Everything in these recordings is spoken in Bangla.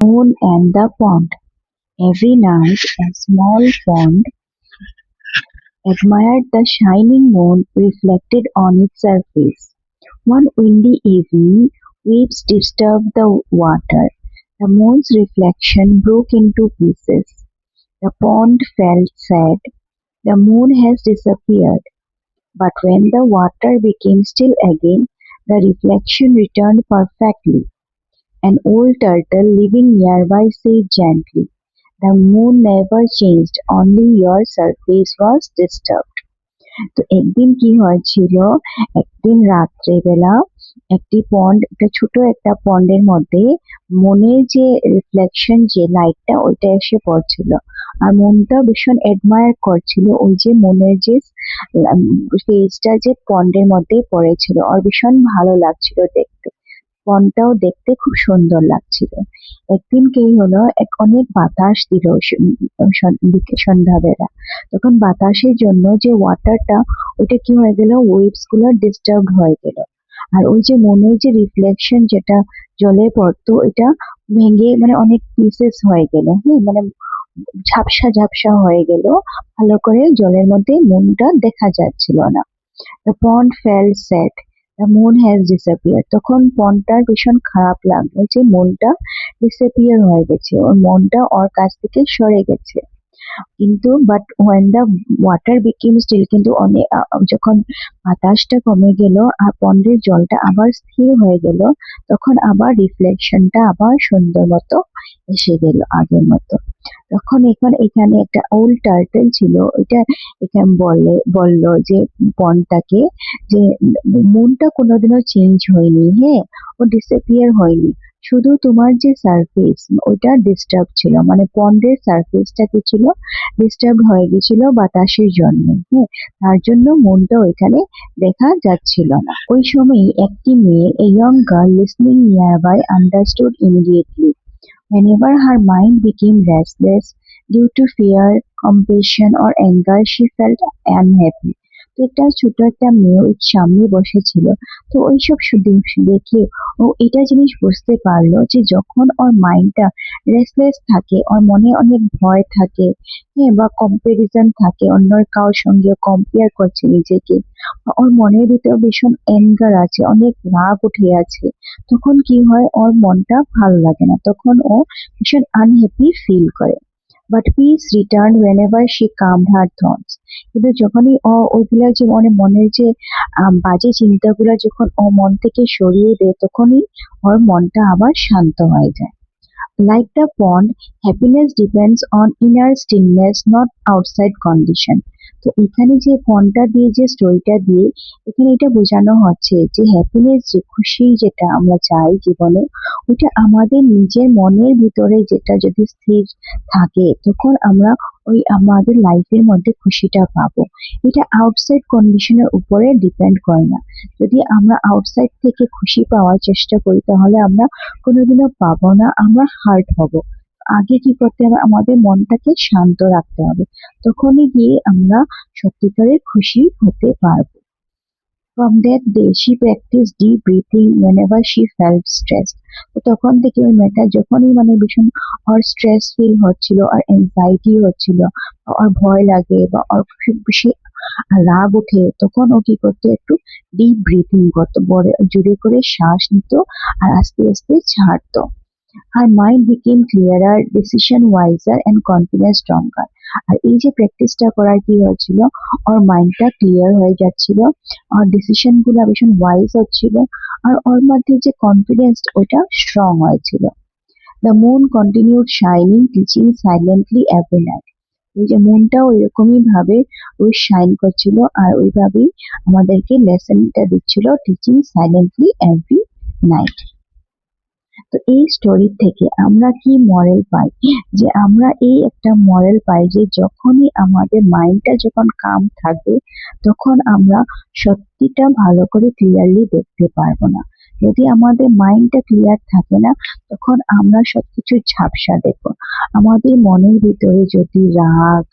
Moon and the Pond. Every night a small pond admired the shining moon reflected on its surface. One windy evening, waves disturbed the water. The moon's reflection broke into pieces. The pond felt sad. The moon has disappeared. But when the water became still again, the reflection returned perfectly. An old turtle living nearby said gently, "The moon never changed, only your surface was disturbed." তো একদিন কি হয়েছিল, একদিন রাত্রেবেলা একটা ছোট একটা পন্ডের মধ্যে মনের যে রিফ্লেকশন, যে লাইটটা ওইটা এসে পড়ছিল। আর মনটা ভীষণ অ্যাডমায়ার করছিল ওই যে মনের যে ফেজটা যে পন্ডের মধ্যে পড়েছিল, আর ভীষণ ভালো লাগছিল দেখতে। পন্ডটাও দেখতে খুব সুন্দর লাগছিল। একদিন কি হলো, অনেক বাতাস দিল সন্ধ্যাবেলা। তখন বাতাসের জন্য যে ওয়াটারটা, ওইটা কি হয়ে গেল, ওয়েভস গুলো ডিস্টার্ব হয়ে গেল। আর ওই যে মনের যে রিফ্লেকশন যেটা জলে পড়তো, এটা ভেঙে মানে অনেক পিসেস হয়ে গেল। মানে ঝাপসা ঝাপসা হয়ে গেল, ভালো করে জলের মধ্যে মনটা দেখা যাচ্ছিল না। The pond felt sad. The moon has disappeared. তখন পন্ডটার ভীষণ খারাপ লাগলো যে মনটা ডিসঅ্যাপিয়ার হয়ে গেছে, ওর মনটা ওর কাছ থেকে সরে গেছে। কিন্তু but when the water became still, কিন্তু যখন বাতাসটা কমে গেল আর পন্ডের জলটা আবার স্থির হয়ে গেল, তখন আবার রিফ্লেকশনটা আবার সুন্দর মতো এসে গেল আগের মতো। তখন এখানে একটা ওল্ড টার্টল ছিল, ওইটা এখানে বলল যে পন্ডটাকে, যে মুনটা কোনোদিনও চেঞ্জ হয়নি, হ্যাঁ, ও ডিসঅ্যাপিয়ার হয়নি, শুধু তোমার যে সারফেস ওইটা ডিস্টার্ব ছিল, মানে পন্ডের সারফেসটা কি ছিল, ডিস্টার্ব হয়ে গেছিল বাতাসের জন্য। হ্যাঁ, তার জন্য মনটা ওইখানে দেখা যাচ্ছিল না। ওই সময় একটি মেয়ে, a young girl listening nearby understood immediately. Whenever her mind became restless due to fear, compassion or anger, she felt unhappy. তো একটা ছোট একটা মেয়ে ওই সামনে বসেছিল। তো ওইসব দেখে ও এটা জিনিস বুঝতে পারলো যে যখন ওর মাইন্ডটা রেস্টলেস থাকে, ওর মনে অনেক ভয় থাকে, হ্যাঁ, বা কম্পারিজন থাকে, অন্য কারোর সঙ্গে কম্পেয়ার করছে নিজেকে, বা ওর মনের ভিতরে ভীষণ অ্যাঙ্গার আছে, অনেক রাগ উঠে আছে, তখন কি হয়, ওর মনটা ভালো লাগে না, তখন ও ভীষণ আনহ্যাপি ফিল করে। But piece return whenever she calmed her thoughts. কিন্তু যখনই ওইগুলা যে মনের যে বাজে চিন্তাগুলা যখন ও মন থেকে সরিয়ে দেয়, তখনই ওর মনটা আবার শান্ত হয়ে যায়। Like the pond, happiness depends on inner stillness, not outside condition. তো এখানে যে পন্ডটা দিয়ে, যে স্টোরিটা দিয়ে এখানে এটা বোঝানো হচ্ছে যে হ্যাপিনেস, যে খুশি যেটা আমরা চাই জীবনে, ওইটা আমাদের নিজের মনের ভিতরে যেটা যদি স্থির থাকে, তখন আমরা ওই আমাদের লাইফের মধ্যে খুশিটা পাবো। এটা আউটসাইড কন্ডিশনের উপরে ডিপেন্ড করে না। যদি আমরা আউটসাইড থেকে খুশি পাওয়ার চেষ্টা করি, তাহলে আমরা কোনোদিনও পাবো না, আমরা হার্ট হব। আগে কি করতে হবে, আমাদের মনটাকে শান্ত রাখতে হবে, তখনই গিয়ে আমরা সত্যিকারের খুশি হতে পারবো। From that day she practiced deep breathing whenever she felt stressed. তো তখন থেকে ওই মেয়েটা যখনই মানে ভীষণ ওর স্ট্রেস ফিল হচ্ছিল, আর এনজাইটি হচ্ছিল, বা ওর ভয় লাগে, বা ওর খুব বেশি রাগ ওঠে, তখন ও কি করতো, একটু ডিপ ব্রিথিং করতো, বড় জোরে করে শ্বাস নিত আর আস্তে আস্তে ছাড়তো। Her mind became clearer, decision wiser and confidence stronger. আর এই যে প্র্যাকটিসটা করার কি হয়েছিল, ওর মাইন্ডটা ক্লিয়ার হয়ে যাচ্ছিল, আর ডিসিশন গুলা ভীষণ ওয়াইজ হচ্ছিল, আর ওর মধ্যে যে কনফিডেন্স ওটা স্ট্রং হয়েছিল। The moon continued shining, teaching silently every night. এই যে মুনটাও এরকমই ভাবে ওই শাইন করছিল, আর ওইভাবেই আমাদেরকে লেসনটা দিচ্ছিল, টিচিং সাইলেন্টলি এভরি নাইট। তো এই স্টোরি থেকে আমরা কি মরাল পাই, যে আমরা এই একটা মরাল পাই যে যখনই আমাদের মাইন্ডটা যখন কাম থাকবে, তখন আমরা সত্যিটা ভালো করে ক্লিয়ারলি দেখতে পারবো না। যদি আমাদের মাইন্ডটা ক্লিয়ার থাকে না, তখন আমরা সবকিছু ঝাপসা দেখবো। আমাদের মনের ভিতরে যদি রাগ,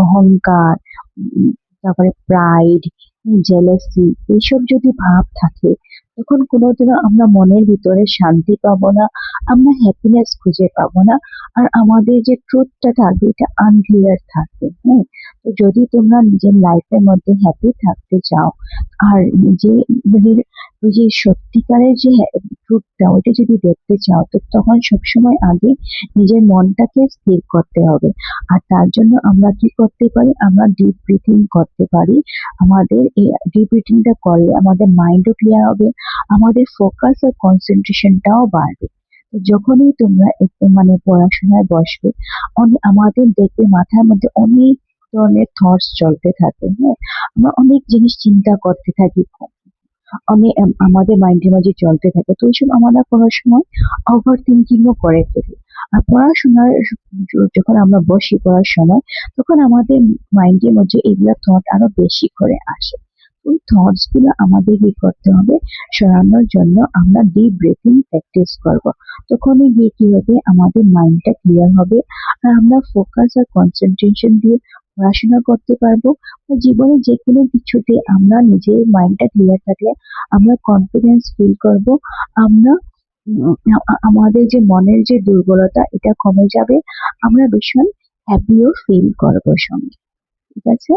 অহংকার, তারপরে প্রাইড, জেলাসি, এইসব যদি ভাব থাকে, তো তখন কোনোদিনও আমরা মনের ভিতরে শান্তি পাবো না, আমরা হ্যাপিনেস খুঁজে পাবো না। আর আমাদের যে ট্রুথটা থাকবে এটা আনক্লিয়ার থাকবে। হ্যাঁ, তো যদি তোমরা নিজের লাইফের মধ্যে হ্যাপি থাকতে চাও আর নিজে মানে ওই যে সত্যিকারের যে ট্রুথটা ওটা যদি দেখতে চাও, তো তখন সবসময় আগে নিজের মনটাকে স্থির করতে হবে। আর তার জন্য আমরা কি করতে পারি, আমরা ডিপ ব্রিথিং করতে পারি। আমাদের এই ডিপ ব্রিথিংটা করলে আমাদের মাইন্ডও ক্লিয়ার হবে, আমাদের ফোকাস আর কনসেন্ট্রেশনটাও বাড়বে। তো যখনই তোমরা একটু মানে পড়াশোনায় বসবে, আমাদের দেখবে মাথার মধ্যে অনেক ধরনের থটস চলতে থাকে। হ্যাঁ, আমরা অনেক জিনিস চিন্তা করতে থাকি, অনেক আমাদের মাইন্ডের মাঝে চলতে থাকে। তো ওইসব আমরা কোনো সময় ওভার থিঙ্কিংও করে ফেলি। আর পড়াশোনার যখন আমরা বসি পড়ার সময়, তখন আমাদের মাইন্ডের মধ্যে এগুলা থট আরো বেশি করে আসে। ওই থটস গুলো আমাদের কি করতে হবে, সরানোর জন্য আমরা ডিপ ব্রিথিং প্র্যাকটিস করব। তখনই গিয়ে কি হবে, আমাদের মাইন্ডটা ক্লিয়ার হবে আর আমরা ফোকাস আর কনসেন্ট্রেশন দিয়ে পড়াশোনা করতে পারবো। বা জীবনে যে কোনো কিছুতে আমরা নিজের মাইন্ডটা ক্লিয়ার থাকলে আমরা কনফিডেন্স ফিল করব। আমরা আমাদের যে মনের যে দুর্বলতা এটা কমে যাবে। আমরা ভীষণ হ্যাপিও ফিল করবো সঙ্গে। ঠিক আছে?